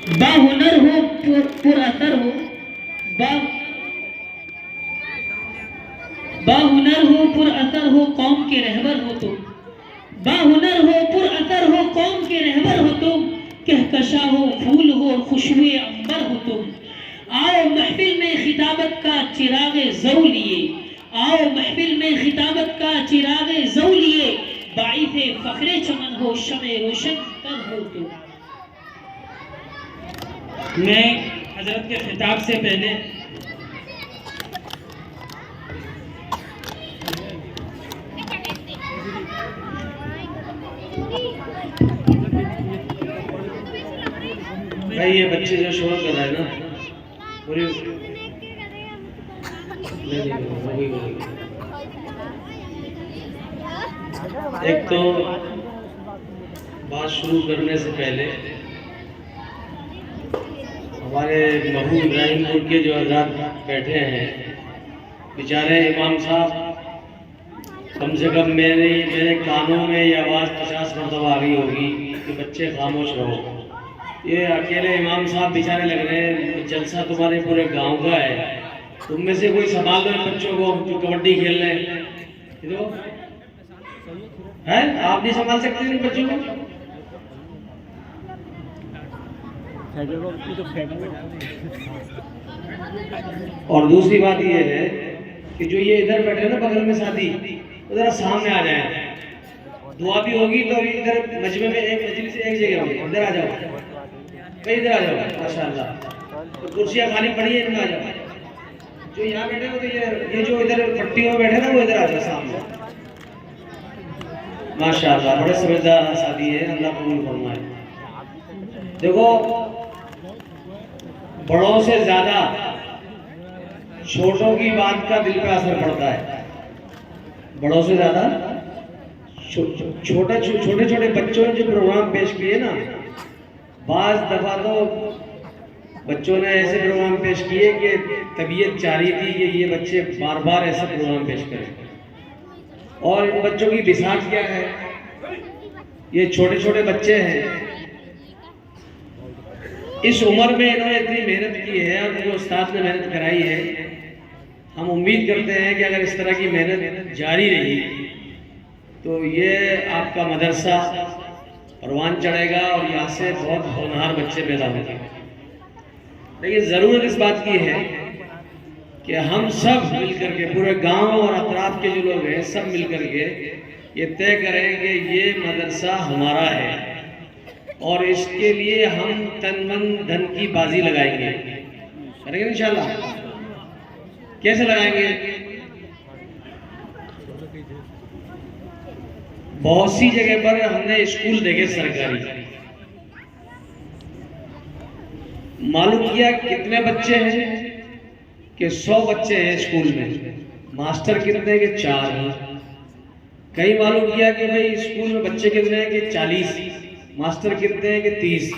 बाहुनर हो, पुरअसर हो, बा बाहुनर हो, पुरअसर हो, कौम के रहबर हो तुम। बाहुनर हो, पुरअसर हो, कौम के रहबर हो तुम। कहकशा हो, फूल हो, खुशबुए अंबर हो तुम। आओ महफिल में खिताबत का चिरागे ज़ौ लिए, आओ महफिल में खिताबत का चिरागे ज़ौ लिए। बाइसे फखरे चमन हो, शमे रोशन पर हो तुम। मैं हजरत के खिताब से पहले भाई, ये बच्चे जो शोर कर रहा है ना, पूरी एक तो बात शुरू करने से पहले हमारे महबूब इब्राहिमपुर के जो हजरात बैठे हैं, बेचारे इमाम साहब, कम से कम मेरे कानों में ये आवाज़ 50 मरतबा आ गई होगी कि बच्चे खामोश रहो। ये अकेले इमाम साहब बेचारे लग रहे हैं, जलसा तुम्हारे पूरे गांव का है, तुम में से कोई संभाल दो बच्चों को जो कबड्डी खेल रहे हैं। है आप नहीं संभाल सकते इन बच्चों को? और दूसरी बात ये है कि जो ये इधर बैठे ना बगल में साथी, उधर सामने आ जाए, दुआ भी होगी तो इधर मजमे में एक मजलिस एक जगह होगी, इधर आ जाओ भाई, इधर आ जाओ माशाल्लाह। तो कुर्सियां खाली पड़ी है, इनमें आ जाओ। जो यहाँ बैठे हो तो ये जो इधर पट्टी में बैठे ना, वो इधर आ जाओ सामने। माशाल्लाह बड़े समझदार साथी है, अल्लाह कबूल फरमाए। देखो, बड़ों से ज्यादा छोटों की बात का दिल पे असर पड़ता है। बड़ों से ज्यादा छोटे छोटे बच्चों ने जो प्रोग्राम पेश किए ना, बाज दफा तो बच्चों ने ऐसे प्रोग्राम पेश किए कि तबीयत चाह रही थी कि ये बच्चे बार बार ऐसे प्रोग्राम पेश करें। और इन बच्चों की बिसात क्या है, ये छोटे छोटे बच्चे हैं, इस उम्र में इन्होंने इतनी मेहनत की है और जो उस्ताद ने मेहनत कराई है, हम उम्मीद करते हैं कि अगर इस तरह की मेहनत जारी रही तो ये आपका मदरसा परवान चढ़ेगा और यहाँ से बहुत होनहार बच्चे पैदा होंगे। लेकिन ज़रूरत इस बात की है कि हम सब मिलकर के, पूरे गांव और अतराफ के जो लोग हैं, सब मिलकर के ये तय करें कि ये मदरसा हमारा है और इसके लिए हम तन मन धन की बाजी लगाएंगे। करेंगे इंशाल्लाह। कैसे लगाएंगे? बहुत सी जगह पर हमने स्कूल देखे सरकारी, मालूम किया कितने बच्चे हैं कि 100 बच्चे हैं स्कूल में, मास्टर कितने के 4 हैं। कहीं मालूम किया कि भाई स्कूल में बच्चे कितने हैं कि 40, मास्टर कितने हैं कि 30।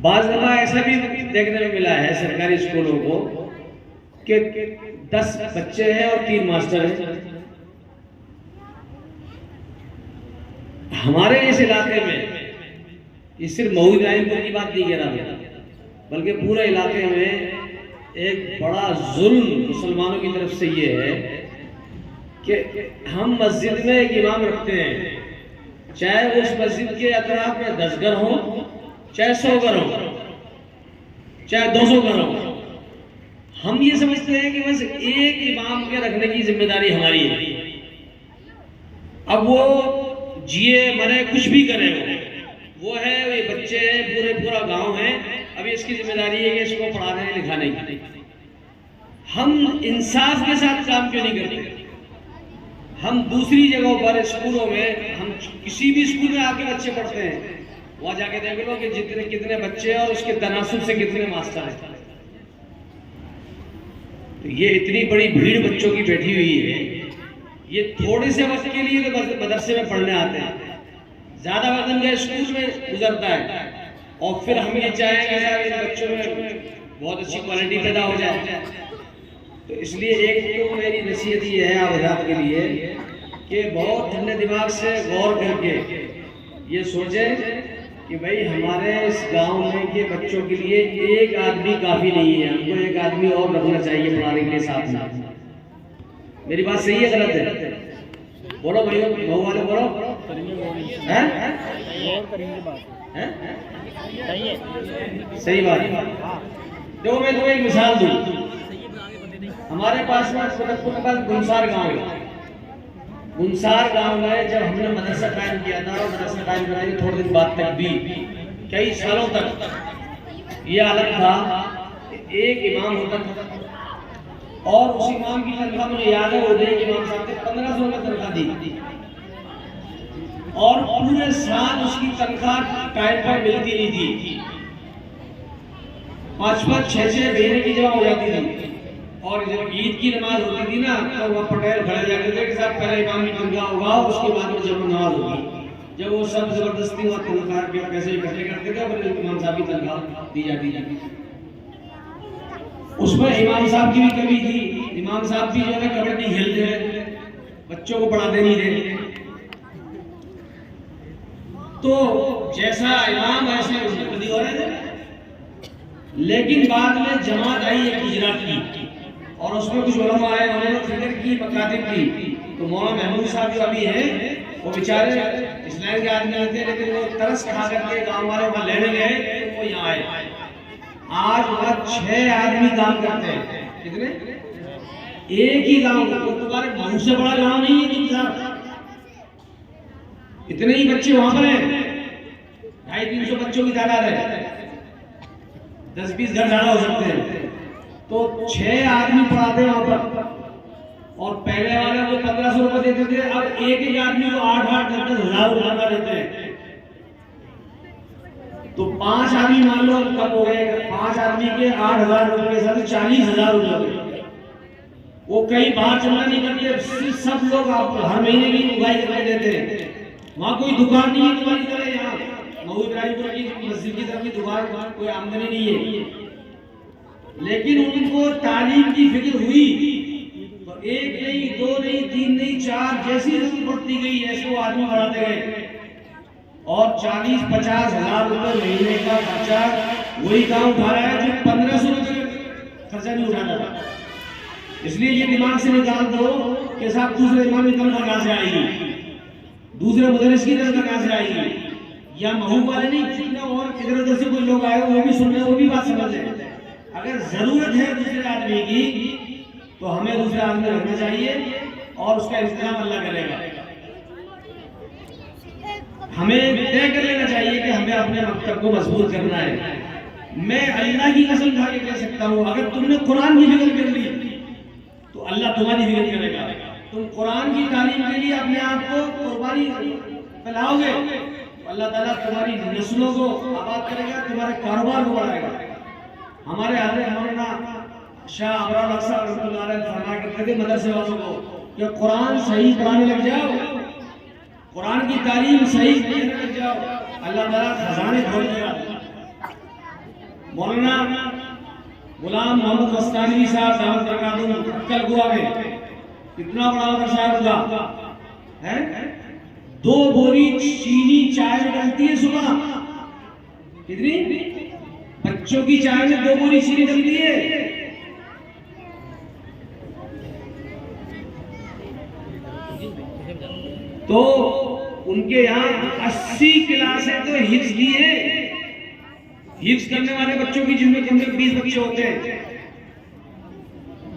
बाज़ दफा ऐसा भी देखने में मिला है सरकारी स्कूलों को कि 10 बच्चे हैं और 3 मास्टर हैं। हमारे इस इलाके में, ये सिर्फ महबूब इब्राहिमपुर की बात नहीं कह रहा, बल्कि पूरे इलाके में एक बड़ा जुल्म मुसलमानों की तरफ से ये है कि हम मस्जिद में एक इमाम रखते हैं, चाहे उस मस्जिद के अतराफ में 10 घर हो, चाहे 100 घर हो, चाहे 200 घर हो। हम ये समझते हैं कि बस एक इमाम के रखने की जिम्मेदारी हमारी है। अब वो जिए मरे कुछ भी करे, वो है, ये बच्चे हैं, पूरा गांव है, अब इसकी जिम्मेदारी है कि इसको पढ़ाने लिखाने की। हम इंसाफ के साथ काम क्यों नहीं करते? हम दूसरी जगहों पर स्कूलों में, हम किसी भी स्कूल में आपके बच्चे पढ़ते हैं, वहां जाके देख लो कि जितने कितने बच्चे और उसके तनासुब से कितने मास्टर हैं। तो ये इतनी बड़ी भीड़ बच्चों की बैठी हुई है, ये थोड़े से वक्त के लिए तो मदरसे में पढ़ने आते हैं, ज्यादा वक्त उनका स्कूल में गुजरता है। और फिर हम ये चाहेंगे कि इन बच्चों में बहुत अच्छी क्वालिटी पैदा हो जाए। तो इसलिए एक तो मेरी नसीहत ये है आप के लिए कि बहुत ठंडे दिमाग से गौर करके ये सोचें कि भाई हमारे इस गांव में के बच्चों के लिए एक आदमी काफी नहीं है, हमको एक आदमी और रखना चाहिए पढ़ाने के लिए साथ में। मेरी बात सही है गलत है? बोलो भाई, बहु वाले बोलो। हैं? सही बात है। देखो मैं तुम्हें एक मिसाल दूं। हमारे पास में फतेहपुर के पास गुनसार गांव है। गुनसार गांव में जब हमने मदरसा कायम किया था, और मदरसा कायम करने के थोड़े दिन बाद तक भी कई सालों तक ये हालत था कि एक इमाम होता था और उस इमाम की तनख्वाह मुझे याद है, वो एक इमाम साहब थे 1500 रुपये तनख्वाह दी और पूरे साल उसकी तनख्वाह टाइम पर मिलती नहीं थी। 5-5, 6-6 महीने की जमा हो जाती थी। और जब ईद की नमाज होती थी ना, तो वह पटेल खड़े जाते थे कि साहब पहले इमाम की तनख्वाह होगा, उसके बाद में जब नमाज होगी। जब वो सब जबरदस्ती वहाँ तनख्वाह के पैसे इकट्ठे करते थे, फिर इमाम साहब की तनख्वाह दी जाती थी। उसमें इमाम साहब की भी कमी थी। इमाम साहब भी जो है कबड्डी खेलते थे, बच्चों को पढ़ाते नहीं थे। तो जैसा इमाम ऐसे उसमें बदी हो रहे थे। लेकिन बाद में जमात आई है गुजरात की, और उसमें कुछ उलमा आए, उन्होंने फिक्र की, मकातिब की। तो मौलाना महमूद साहब जो अभी हैं, वो बेचारे इस्लाम के आदमी थे, लेकिन वो तरस खा करके गांव वाले वहां लेने गए, तो वो यहाँ आए। आज वहां 6 आदमी काम करते हैं। कितने? एक ही गांव। तो तुम्हारे मुंह से बड़ा गांव नहीं है तुम साहब, इतने ही बच्चे वहां पर हैं। 250-300 बच्चों की तादाद है, 10-20 घर ज्यादा हो सकते हैं। तो 6 आदमी पढ़ाते हैं वहां पर। और पहले वाले को 1500 रुपए देते थे, अब एक आदमी को 8-8, 10-10 हजार रुपया देते हैं। तो 5 आदमी मान लो कम हो गए, 5 आदमी के 8000 रुपए के साथ 40,000 रुपए। वो कहीं बाहर चलना नहीं करते, सब लोग आप हर महीने की उगाई करके देते हैं। वहां कोई दुकान नहीं है तुम्हारी तरह, यहाँ महू इब्राहिमपुर की मस्जिद की तरफ की दुकान, कोई आमदनी नहीं है। लेकिन उनको तालीम की फिक्र हुई, तो 1 नहीं, 2 नहीं, 3 नहीं, 4, जैसी जरूरत पड़ती गई ऐसे वो आदमी बढ़ाते गए। और 40-50 हजार रुपए महीने का खर्चा वही काम उठा रहा है जो 1500 रुपए खर्चा नहीं उठाना था। इसलिए ये दिमाग से निकाल दो कि साहब दूसरे इमाम की तनख्वाह कहां से आएगी, दूसरे मुदर्रिस की तनख्वाह कहां से आएगी, या महू वाले नहीं, और इधर उधर से कोई लोग आए वो भी सुन रहे, वो भी बात समझ रहे। अगर जरूरत है दूसरे आदमी की, तो हमें दूसरे आदमी रखना चाहिए और उसका इंतजाम अल्लाह करेगा। हमें तय कर लेना चाहिए कि हमें अपने मकसद को मजबूत करना है। मैं अल्लाह की कसम खा के कह सकता हूँ, अगर तुमने कुरान की फिक्र कर ली तो अल्लाह तुम्हारी फिक्र करेगा। तुम कुरान की तालीम के लिए अपने आप को कुर्बानी फैलाओगे, अल्लाह ताला तुम्हारी नस्लों को आबाद करेगा, तुम्हारे कारोबार को बढ़ाएगा। हमारे हजरत मौलाना शाह अबरार अक्सर रहमतुल्लाह अलैह फरमाया करते थे मदरसे वालों को कि कुरान सही पढ़ाने लग जाओ, कुरान की तालीम सही देने लग जाओ, अल्लाह ताला खजाने खोल देगा। मौलाना गुलाम मोहम्मद मस्तानी साहब दावत बरकातुहू कल गोवा में कितना बड़ा मदरसा हुआ है। 2 बोरी चीनी चाय में डलती है सुबह, कितनी? बच्चों की चाय में 2 बोरी चीनी डलती है। तो उनके यहाँ 80 क्लासें तो हिफ्ज की है, हिफ्ज करने वाले बच्चों की, जिनमें कम से कम 20 बच्चे होते हैं,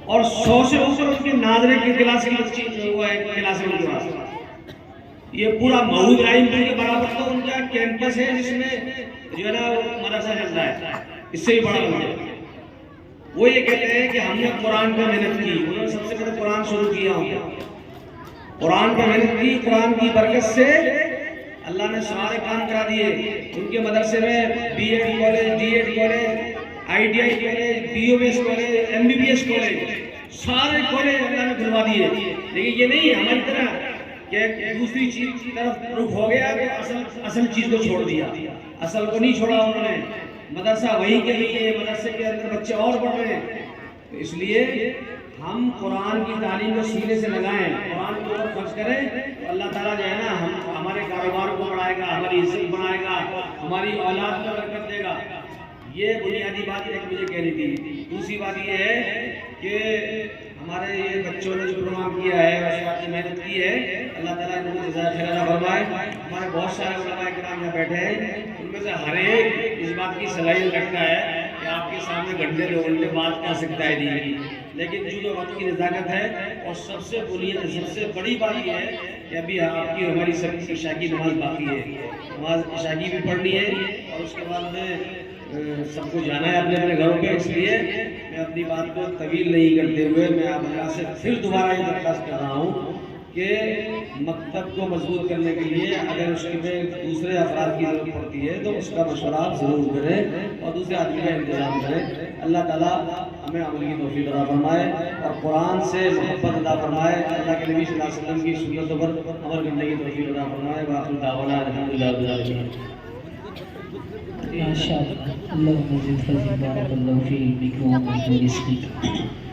और 100 से ऊपर उनके नादरे के क्लास की बच्ची वो है, क्लास है उनके पास। ये पूरा महू इब्राहिमपुर के बराबर का उनका कैंपस है, जिसमें जो है ना मदरसा चल रहा है, इससे भी बड़ा है। वो ये कहते हैं कि हमने कुरान पर मेहनत की, उन्होंने सबसे पहले कुरान शुरू किया होगा, कुरान पर मेहनत की, कुरान की बरकत से अल्लाह ने सारे काम करा दिए। उनके मदरसे में BEd college, DEd college, ITI college, BOS college, MBBS college, सारे कॉलेज अल्लाह ने खुलवा दिए। लेकिन ये नहीं हमारी तरह कि दूसरी चीज की तरफ रुख हो गया तो असल चीज को छोड़ दिया। असल को नहीं छोड़ा उन्होंने, मदरसा वही के लिए, मदरसे के अंदर बच्चे और पढ़ रहे हैं। तो इसलिए हम कुरान की तालीम को सीने से लगाएं, कुरान के ऊपर खर्च करें, तो अल्लाह ताला जो है ना हमारे कारोबार को बढ़ाएगा, हमारी इज्जत बढ़ाएगा, हमारी औलाद में बरकत देगा। ये बुनियादी बात एक मुझे कहनी थी। दूसरी बात ये है कि हमारे ये बच्चों ने जो प्रोग्राम किया है और साथ मेहनत की है, अल्लाह ताला इनको जज़ाए खैर अता फरमाए। हमारे बहुत सारे उलमा किराम यहाँ बैठे हैं, उनमें से हर एक इस बात की सलाहियत रखता है कि आपके सामने घंटे 2 घंटे बात कर सकता है दीन की, लेकिन जो वक्त की नज़ाकत है और सबसे बुनियादी सबसे बड़ी बात यह है कि अभी आपकी हमारी सब इशा की नमाज बाकी है, नमाज इशा की भी पढ़नी है और उसके बाद में सबको जाना है अपने अपने घरों पे। इसलिए मैं अपनी बात को तवील नहीं करते हुए मैं आप यहाँ से फिर दोबारा ये दरख्वास्त कर रहा हूँ कि मकतब को मजबूत करने के लिए अगर उसके पे दूसरे अफराद की ज़रूरत पड़ती है तो उसका मशवरा आप ज़रूर करें और दूसरे आदमी का इंतज़ाम करें। अल्लाह ताला हमें अमल की तौफीक अता फरमाए और कुरान से मोहब्बत अता फरमाए, अल्लाह के नबी सल्लल्लाहु अलैहि वसल्लम की सुन्नतों पर अमल करने की तौफीक अता फरमाए। वाखिर दावाना अल्हम्दुलिल्लाह रब्बिल आलमीन। माशाअल्लाह, अल्लाह मज़ीद फज़ील, बारकल्लाहु फ़ीक, बिकम रिज़्क़िक।